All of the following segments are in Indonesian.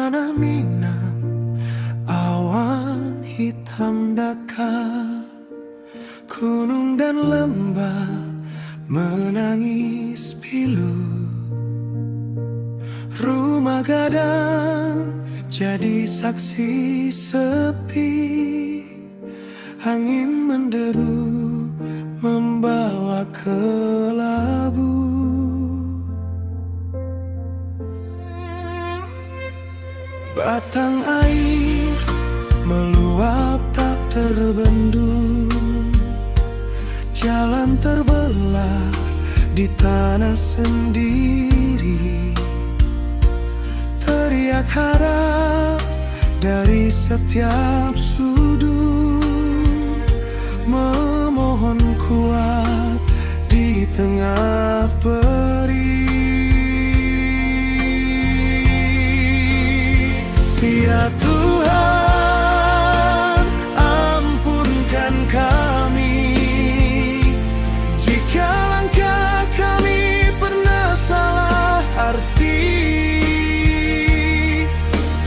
tanah Minang, awan hitam daka, gunung dan lembah menangis pilu. Rumah gadang jadi saksi sepi, angin menderu membawa kelabu. Batang air meluap tak terbendung, jalan terbelah di tanah sendiri. Teriak harap dari setiap sudut, memohon kuat di tengah perih. Ya Tuhan, ampunkan kami jika langkah kami pernah salah arti.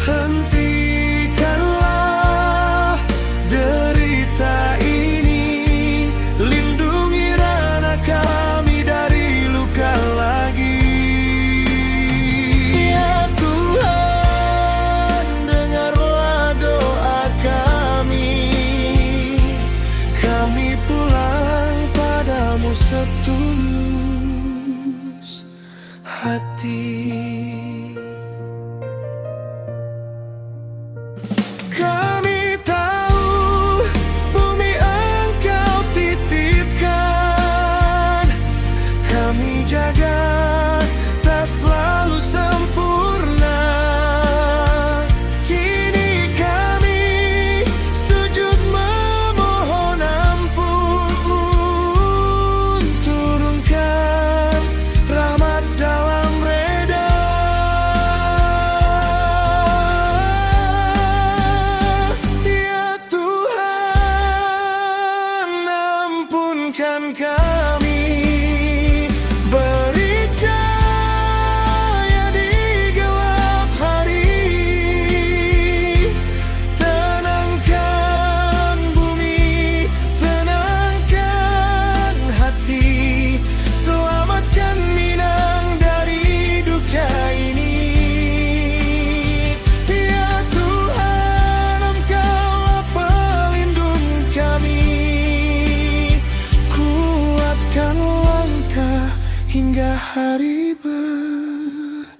Hentikanlah derita ini, lindungi ranah kami dari luka lagi. Ya Tuhan, dengarlah doa kami pulang padamu setulus hati. Kami tahu bumi Engkau titipkan, kami jaga tak selalu sempurna. Kini kami sujud memohon ampun, turunkan rahmat dalam reda. Ya Tuhan, ampunkan kami, beri cahaya di gelap hari. Tenangkan bumi, tenangkan hati, selamatkan Minang dari duka ini. Ya Tuhan, Engkaulah pelindung kami, kuatkan langkah hingga hari berganti.